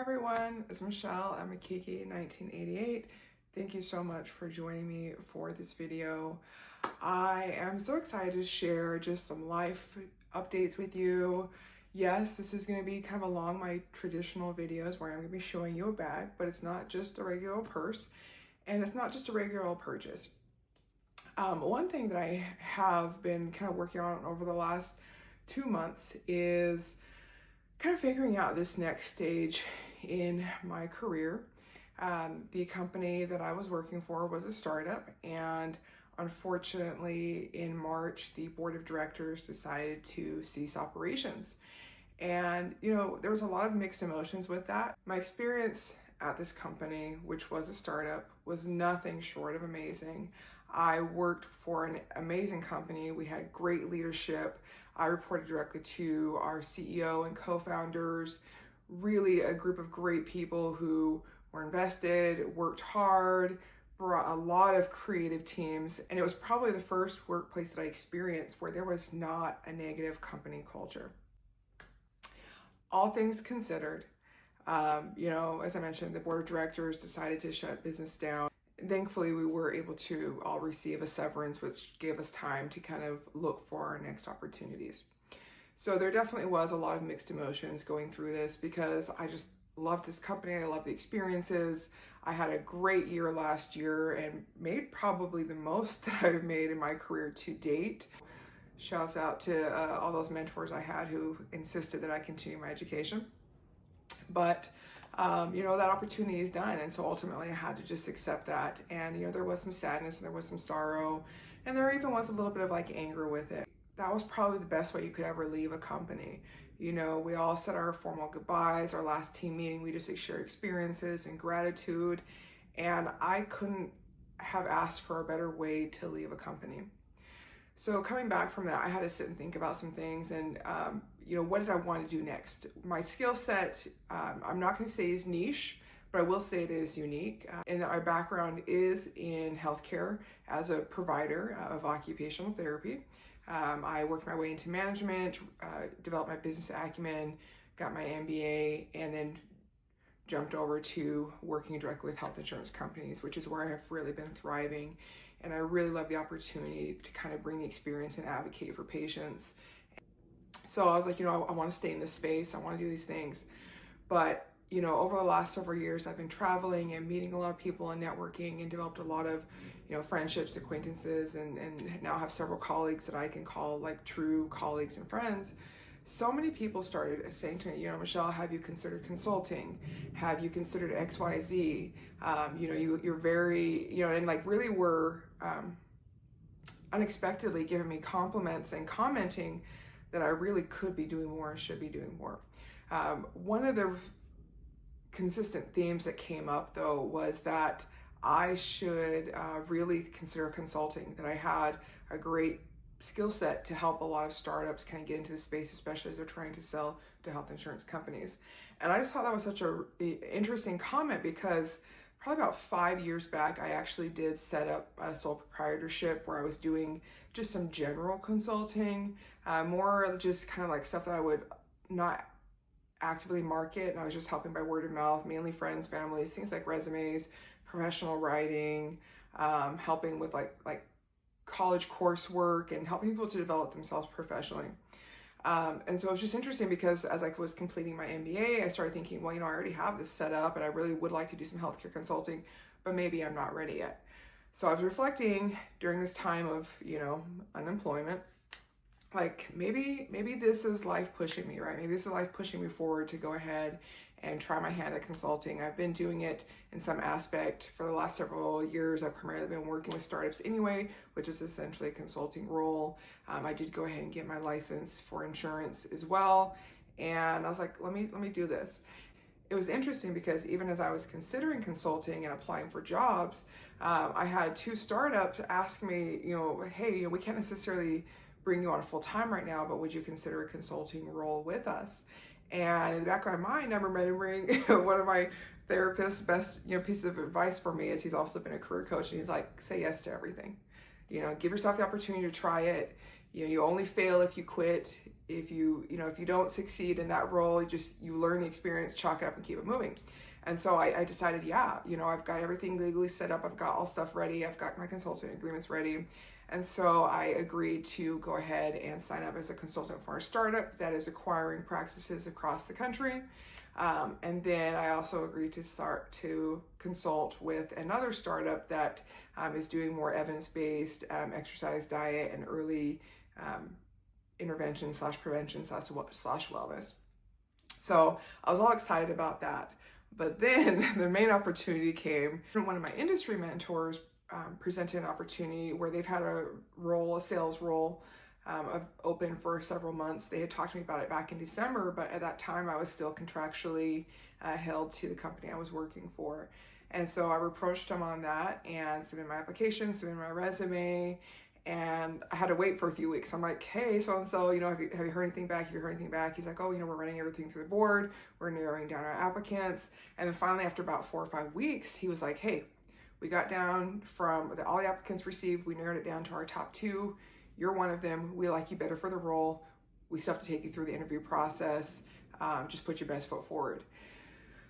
everyone, it's Michelle. I'm a Kiki 1988. Thank you so much for joining me for this video. I am so excited to share just some life updates with you. Yes, this is going to be kind of along my traditional videos where I'm going to be showing you a bag, but it's not just a regular purse and it's not just a regular purchase. One thing that I have been kind of working on over the last 2 months is kind of figuring out this next stage in my career. The company that I was working for was a startup, and unfortunately in March the board of directors decided to cease operations. And there was a lot of mixed emotions with that. My experience at this company, which was a startup, was nothing short of amazing. I worked for an amazing company. We had great leadership. I reported directly to our CEO and co-founders, really a group of great people who were invested, worked hard, brought a lot of creative teams. And it was probably the first workplace that I experienced where there was not a negative company culture. All things considered, as I mentioned, the board of directors decided to shut business down. Thankfully, we were able to all receive a severance, which gave us time to kind of look for our next opportunities. So there definitely was a lot of mixed emotions going through this because I just loved this company. I love the experiences. I had a great year last year and made probably the most that I've made in my career to date. Shouts out to all those mentors I had who insisted that I continue my education. But that opportunity is done. And so ultimately I had to just accept that. And, there was some sadness and there was some sorrow. And there even was a little bit of anger with it. That was probably the best way you could ever leave a company. We all said our formal goodbyes. Our last team meeting, we just shared experiences and gratitude. And I couldn't have asked for a better way to leave a company. So coming back from that, I had to sit and think about some things and, what did I want to do next? My skill set, I'm not going to say is niche, but I will say it is unique. And my background is in healthcare as a provider of occupational therapy. I worked my way into management, developed my business acumen, got my MBA, and then jumped over to working directly with health insurance companies, which is where I have really been thriving. And I really love the opportunity to kind of bring the experience and advocate for patients. So I was like, I want to stay in this space. I want to do these things. But, over the last several years, I've been traveling and meeting a lot of people and networking and developed a lot of, friendships, acquaintances, and now have several colleagues that I can call true colleagues and friends. So many people started saying to me, Michelle, have you considered consulting? Have you considered XYZ? You're very, and really were unexpectedly giving me compliments and commenting that I really could be doing more and should be doing more. One of the consistent themes that came up though was that I should really consider consulting, that I had a great skill set to help a lot of startups kind of get into the space, especially as they're trying to sell to health insurance companies. And I just thought that was such an interesting comment because probably about 5 years back, I actually did set up a sole proprietorship where I was doing just some general consulting, more just kind of stuff that I would not actively market, and I was just helping by word of mouth, mainly friends, families, things like resumes, professional writing, helping with like college coursework and helping people to develop themselves professionally. And so it was just interesting because as I was completing my MBA, I started thinking, well, I already have this set up and I really would like to do some healthcare consulting, but maybe I'm not ready yet. So I was reflecting during this time of, unemployment, maybe this is life pushing me, right? Maybe this is life pushing me forward to go ahead and try my hand at consulting. I've been doing it in some aspect for the last several years. I've primarily been working with startups anyway, which is essentially a consulting role. I did go ahead and get my license for insurance as well. And I was like, let me do this. It was interesting because even as I was considering consulting and applying for jobs, I had 2 startups ask me, hey, we can't necessarily bring you on full-time right now, but would you consider a consulting role with us? And in the back of my mind, I'm remembering one of my therapist's best, pieces of advice for me is he's also been a career coach, and he's like, say yes to everything. Give yourself the opportunity to try it. You only fail if you quit. if you don't succeed in that role, you learn the experience, chalk it up, and keep it moving. And so I decided, yeah, I've got everything legally set up. I've got all stuff ready. I've got my consulting agreements ready. And so I agreed to go ahead and sign up as a consultant for a startup that is acquiring practices across the country. And then I also agreed to start to consult with another startup that is doing more evidence-based exercise, diet, and early intervention / prevention / wellness. So I was all excited about that. But then the main opportunity came. One of my industry mentors presented an opportunity where they've had a sales role open for several months. They had talked to me about it back in December, but at that time I was still contractually held to the company I was working for. And so I approached him on that and submitted my application, submitted my resume, and I had to wait for a few weeks. I'm like, hey, so-and-so, have you heard anything back? Have you heard anything back? He's like, oh, we're running everything through the board. We're narrowing down our applicants. And then finally, after about 4 or 5 weeks, he was like, hey, we got down from all the applicants received. We narrowed it down to our top 2. You're one of them. We like you better for the role. We still have to take you through the interview process. Just put your best foot forward.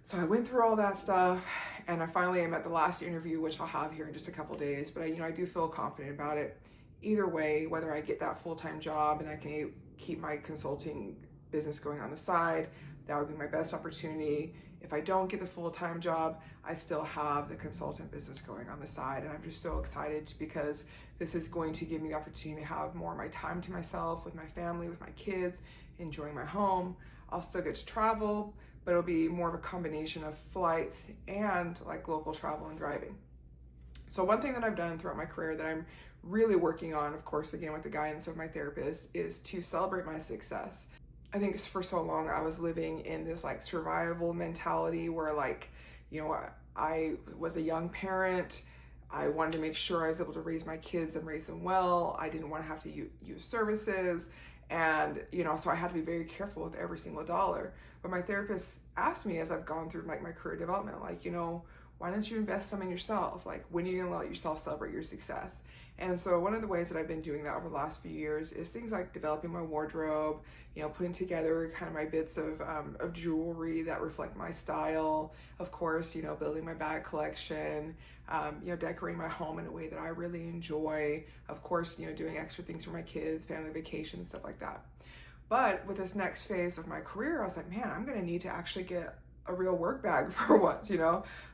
So I went through all that stuff, and I finally am at the last interview, which I'll have here in just a couple days. But I do feel confident about it. Either way, whether I get that full-time job and I can keep my consulting business going on the side, that would be my best opportunity. If I don't get the full-time job, I still have the consultant business going on the side. And I'm just so excited because this is going to give me the opportunity to have more of my time to myself, with my family, with my kids, enjoying my home. I'll still get to travel, but it'll be more of a combination of flights and like local travel and driving. So one thing that I've done throughout my career that I'm really working on, of course, again, with the guidance of my therapist, is to celebrate my success. I think for so long I was living in this like survival mentality where I was a young parent. I wanted to make sure I was able to raise my kids and raise them well. I didn't want to have to use services. And, so I had to be very careful with every single dollar. But my therapist asked me as I've gone through my career development, why don't you invest some in yourself? When are you gonna let yourself celebrate your success? And so one of the ways that I've been doing that over the last few years is things like developing my wardrobe, putting together kind of my bits of jewelry that reflect my style. Of course, building my bag collection, decorating my home in a way that I really enjoy. Of course, doing extra things for my kids, family vacations, stuff like that. But with this next phase of my career, I was like, man, I'm gonna need to actually get a real work bag for once,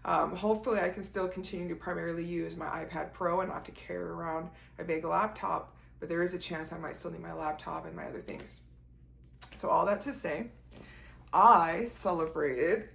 Hopefully I can still continue to primarily use my iPad Pro and not have to carry around a big laptop, but there is a chance I might still need my laptop and my other things. So all that to say, I celebrated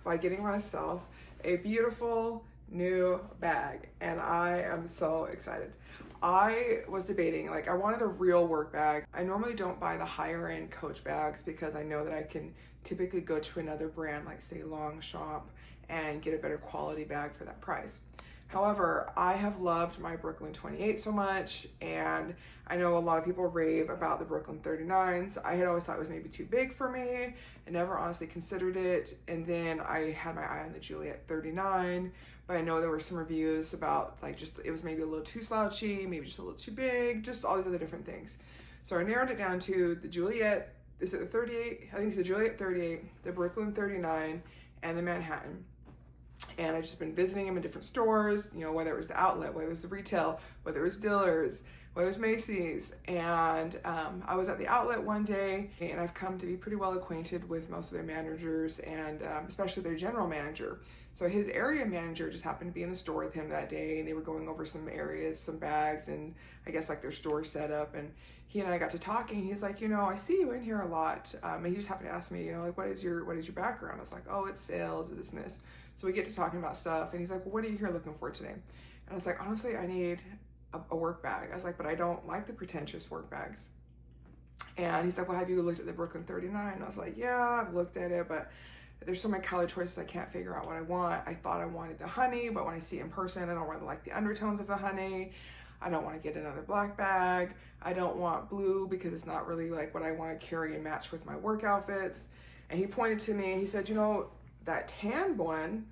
by getting myself a beautiful new bag, and I am so excited. I was debating, I wanted a real work bag. I normally don't buy the higher end Coach bags because I know that I can typically go to another brand like say Longchamp and get a better quality bag for that price. However, I have loved my Brooklyn 28 so much, and I know a lot of people rave about the Brooklyn 39s. I had always thought it was maybe too big for me. I never honestly considered it. And then I had my eye on the Juliet 39, but I know there were some reviews about it was maybe a little too slouchy, maybe just a little too big, just all these other different things. So I narrowed it down to the Juliet, is it the 38? I think it's the Juliet 38, the Brooklyn 39, and the Manhattan. And I've just been visiting them in different stores, whether it was the outlet, whether it was the retail, whether it was Dillard's, whether it was Macy's. And I was at the outlet one day, and I've come to be pretty well acquainted with most of their managers, and especially their general manager. So his area manager just happened to be in the store with him that day, and they were going over some areas, some bags, and I guess their store setup. And he and I got to talking. He's like, I see you in here a lot. And he just happened to ask me, what is your background? I was like, oh, it's sales, this and this. So we get to talking about stuff, and he's like, well, what are you here looking for today? And I was like, honestly, I need a work bag. I was like, but I don't like the pretentious work bags. And he's like, well, have you looked at the Brooklyn 39? And I was like, yeah, I've looked at it, but there's so many color choices, I can't figure out what I want. I thought I wanted the honey, but when I see it in person, I don't really like the undertones of the honey. I don't want to get another black bag. I don't want blue because it's not really what I want to carry and match with my work outfits. And he pointed to me and he said, that tan one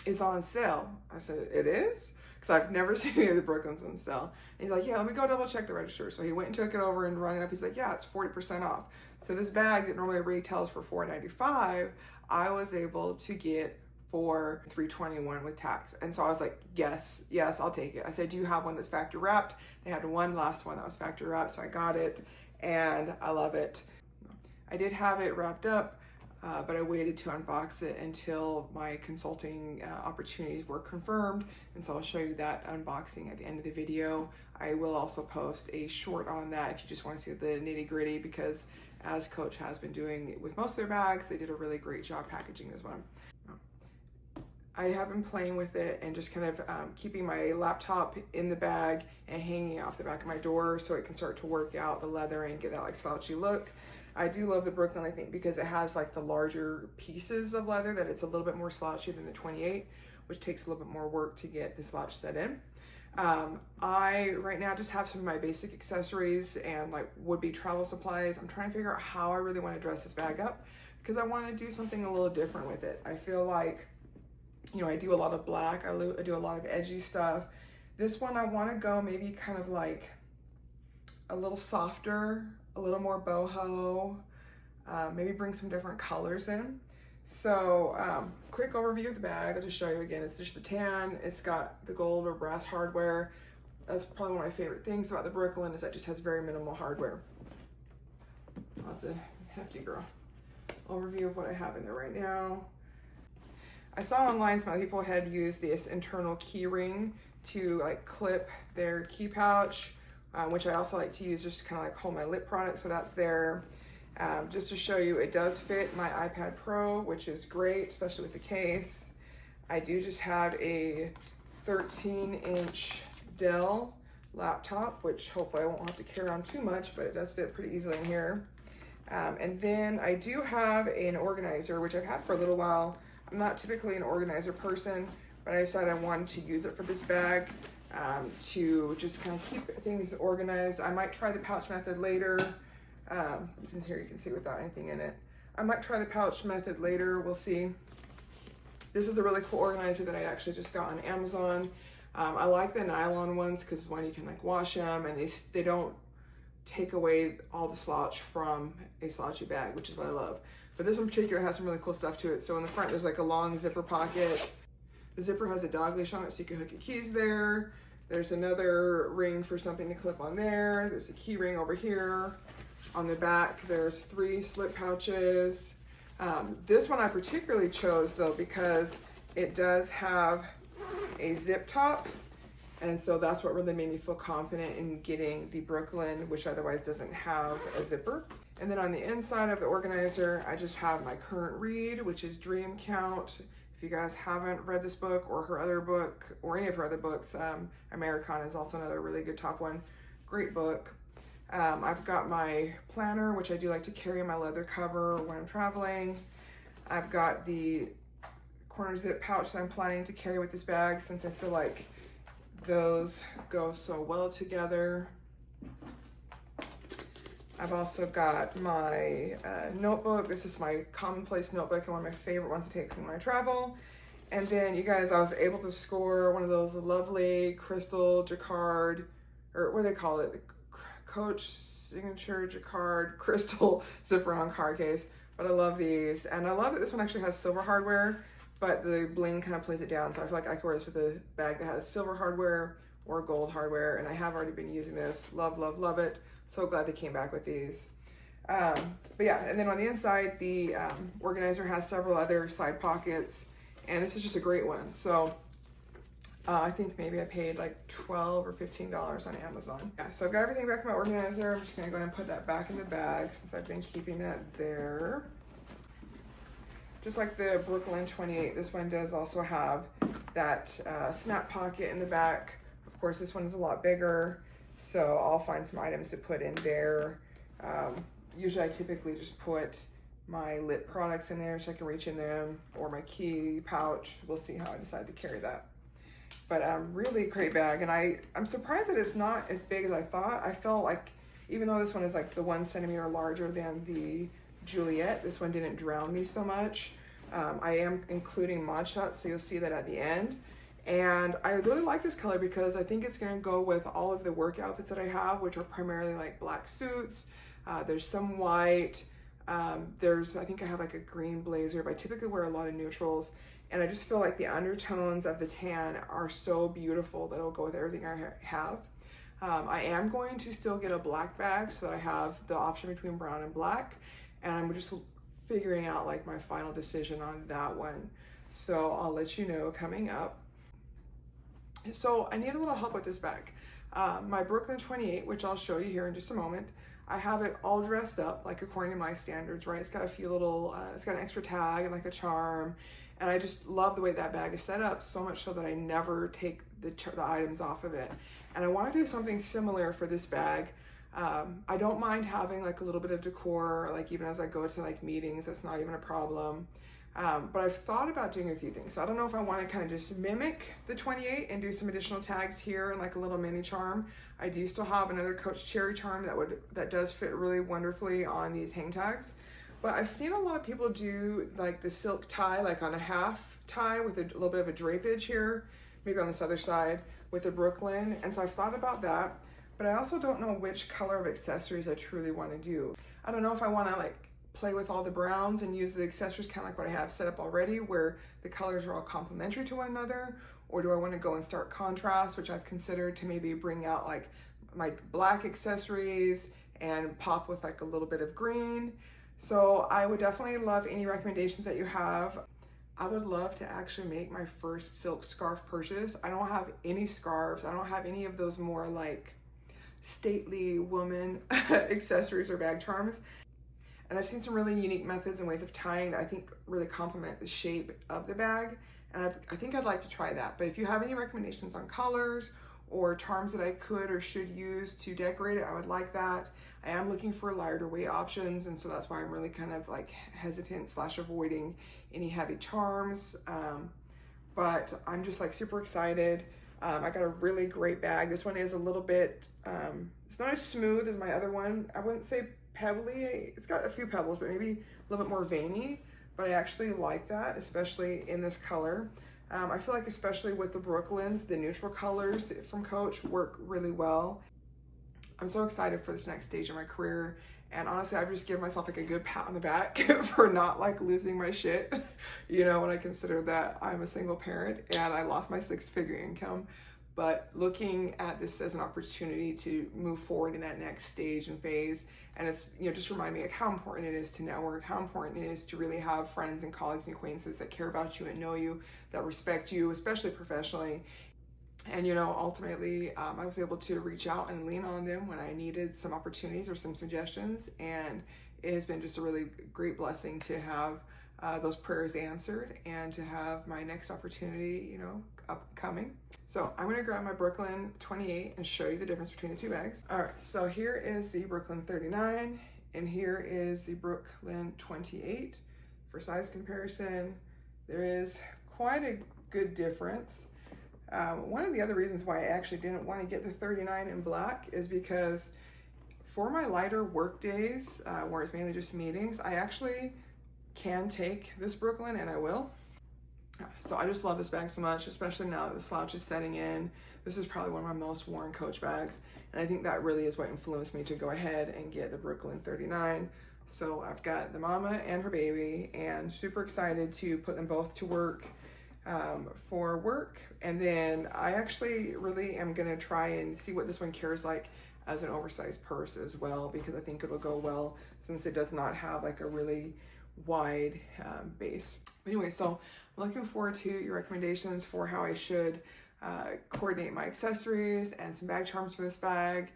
is on sale. I said, it is? because I've never seen any of the Brooklyns on sale. And he's like, yeah, let me go double check the register. So he went and took it over and rung it up. He's like, yeah, it's 40% off. So this bag that normally retails for $4.95, I was able to get for $3.21 with tax. And so I was like, yes, I'll take it. I said, do you have one that's factory wrapped? They had one last one that was factory wrapped, so I got it, and I love it. I did have it wrapped up, but I waited to unbox it until my consulting opportunities were confirmed, and so I'll show you that unboxing at the end of the video. I will also post a short on that if you just want to see the nitty gritty, because as Coach has been doing with most of their bags, they did a really great job packaging this one. I have been playing with it and just kind of keeping my laptop in the bag and hanging off the back of my door so it can start to work out the leather and get that like slouchy look. I do love the Brooklyn, I think, because it has like the larger pieces of leather, that it's a little bit more slouchy than the 28, which takes a little bit more work to get the slouch set in. I right now just have some of my basic accessories and like would-be travel supplies. I'm trying to figure out how I really want to dress this bag up, because I want to do something a little different with it. I feel like, you know, I do a lot of black, I do a lot of edgy stuff. This one I want to go maybe kind of like a little softer, a little more boho, maybe bring some different colors in. So quick overview of the bag. I'll just show you again. It's just the tan, it's got the gold or brass hardware. That's probably one of my favorite things about the Brooklyn, is that it just has very minimal hardware. That's a hefty girl. Overview of what I have in there right now. I saw online some other people had used this internal key ring to like clip their key pouch, which I also like to use just to kind of like hold my lip product, so that's there. Just to show you, it does fit my iPad Pro, which is great, especially with the case. I do just have a 13-inch Dell laptop, which hopefully I won't have to carry around too much, but it does fit pretty easily in here. And then I do have an organizer, which I've had for a little while. I'm not typically an organizer person, but I decided I wanted to use it for this bag to just kind of keep things organized. I might try the pouch method later. Here you can see without anything in it. I might try the pouch method later, we'll see. This is a really cool organizer that I actually just got on Amazon. I like the nylon ones because one, you can like wash them and they don't take away all the slouch from a slouchy bag, which is what I love. But this one in particular has some really cool stuff to it. So in the front, there's like a long zipper pocket. The zipper has a dog leash on it, so you can hook your keys there. There's another ring for something to clip on there. There's a key ring over here. On the back, there's 3 slip pouches. This one I particularly chose though because it does have a zip top. And so that's what really made me feel confident in getting the Brooklyn, which otherwise doesn't have a zipper. And then on the inside of the organizer, I just have my current read, which is Dream Count. If you guys haven't read this book or her other book or any of her other books, Americana is also another really good top one. Great book. I've got my planner, which I do like to carry in my leather cover when I'm traveling. I've got the corner zip pouch that I'm planning to carry with this bag since I feel like those go so well together. I've also got my notebook. This is my commonplace notebook and one of my favorite ones to take when I travel. And then you guys, I was able to score one of those lovely crystal jacquard, or what do they call it? The Coach signature jacquard crystal zipper on card case. But I love these. And I love that this one actually has silver hardware, but the bling kind of plays it down. So I feel like I could wear this with a bag that has silver hardware or gold hardware. And I have already been using this. Love, love, love it. So glad they came back with these. But yeah, and then on the inside, the organizer has several other side pockets. And this is just a great one. So I think maybe I paid like $12 or $15 on Amazon. Yeah, so I've got everything back in my organizer. I'm just gonna go ahead and put that back in the bag since I've been keeping that there. Just like the Brooklyn 28, this one does also have that snap pocket in the back. Of course, this one is a lot bigger, so I'll find some items to put in there. Usually I typically just put my lip products in there so I can reach in them, or my key pouch. We'll see how I decide to carry that. But really great bag, and I'm surprised that it's not as big as I thought. I felt like, even though this one is like the 1 centimeter larger than the Juliet, this one didn't drown me so much. I am including mod shots, so you'll see that at the end. And I really like this color because I think it's gonna go with all of the work outfits that I have, which are primarily like black suits. There's some white. I think I have like a green blazer, but I typically wear a lot of neutrals. And I just feel like the undertones of the tan are so beautiful that it'll go with everything I have. I am going to still get a black bag so that I have the option between brown and black. And I'm just figuring out like my final decision on that one. So I'll let you know coming up. So I need a little help with this bag. My Brooklyn 28, which I'll show you here in just a moment, I have it all dressed up, like according to my standards, right? It's got a few little, it's got an extra tag and like a charm. And I just love the way that bag is set up, so much so that I never take the items off of it. And I want to do something similar for this bag. I don't mind having like a little bit of decor, like even as I go to like meetings, that's not even a problem. But I've thought about doing a few things. So I don't know if I want to kind of just mimic the 28 and do some additional tags here and like a little mini charm. I do still have another Coach Cherry charm that does fit really wonderfully on these hang tags. But I've seen a lot of people do like the silk tie, like on a half tie with a little bit of a drapage here, maybe on this other side with the Brooklyn. And so I've thought about that, but I also don't know which color of accessories I truly want to do. I don't know if I want to like play with all the browns and use the accessories kind of like what I have set up already, where the colors are all complementary to one another, or do I want to go and start contrast, which I've considered to maybe bring out like my black accessories and pop with like a little bit of green. So I would definitely love any recommendations that you have. I would love to actually make my first silk scarf purchase. I don't have any scarves. I don't have any of those more like stately woman accessories or bag charms. And I've seen some really unique methods and ways of tying that I think really complement the shape of the bag. And I think I'd like to try that. But if you have any recommendations on colors or charms that I could or should use to decorate it, I would like that. I am looking for lighter weight options, and so that's why I'm really kind of like hesitant / avoiding any heavy charms. But I'm just like super excited. I got a really great bag. This one is a little bit, it's not as smooth as my other one. I wouldn't say pebbly. It's got a few pebbles, but maybe a little bit more veiny. But I actually like that, especially in this color. I feel like especially with the Brooklyns, the neutral colors from Coach work really well. I'm so excited for this next stage of my career. And honestly, I've just given myself like a good pat on the back for not like losing my shit, you know, when I consider that I'm a single parent and I lost my 6-figure income. But looking at this as an opportunity to move forward in that next stage and phase. And it's, you know, just remind me like how important it is to network, how important it is to really have friends and colleagues and acquaintances that care about you and know you, that respect you, especially professionally. And, you know, ultimately, I was able to reach out and lean on them when I needed some opportunities or some suggestions. And it has been just a really great blessing to have those prayers answered and to have my next opportunity, you know, upcoming. So I'm going to grab my Brooklyn 28 and show you the difference between the two bags. All right, so here is the Brooklyn 39 and here is the Brooklyn 28. For size comparison, there is quite a good difference. One of the other reasons why I actually didn't want to get the 39 in black is because for my lighter work days, where it's mainly just meetings, I actually can take this Brooklyn and I will. So I just love this bag so much, especially now that the slouch is setting in. This is probably one of my most worn Coach bags. And I think that really is what influenced me to go ahead and get the Brooklyn 39. So I've got the mama and her baby and super excited to put them both to work for work. And then I actually really am gonna try and see what this one carries like as an oversized purse as well, because I think it'll go well since it does not have like a really wide base. Anyway, so I'm looking forward to your recommendations for how I should coordinate my accessories and some bag charms for this bag.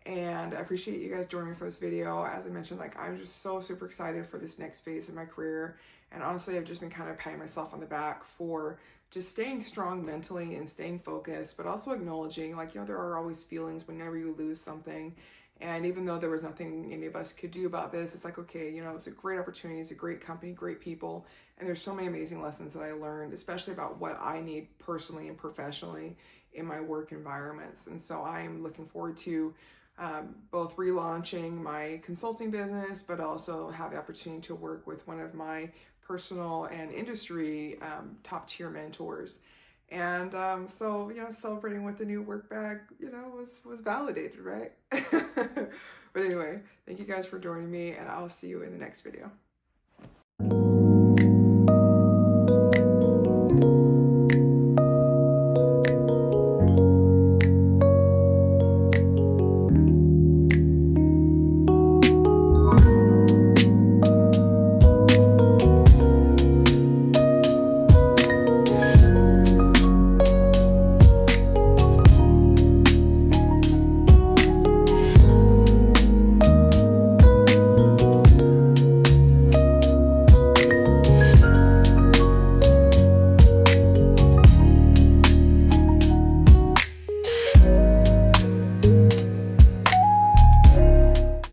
And I appreciate you guys joining me for this video. As I mentioned, like I'm just so super excited for this next phase of my career. And honestly, I've just been kind of patting myself on the back for just staying strong mentally and staying focused, but also acknowledging like, you know, there are always feelings whenever you lose something. And even though there was nothing any of us could do about this, it's like, okay, you know, it's a great opportunity, it's a great company, great people. And there's so many amazing lessons that I learned, especially about what I need personally and professionally in my work environments. And so I'm looking forward to both relaunching my consulting business, but also have the opportunity to work with one of my personal and industry top tier mentors. And so, you know, celebrating with the new work bag, you know, was validated, right? But anyway, thank you guys for joining me, and I'll see you in the next video.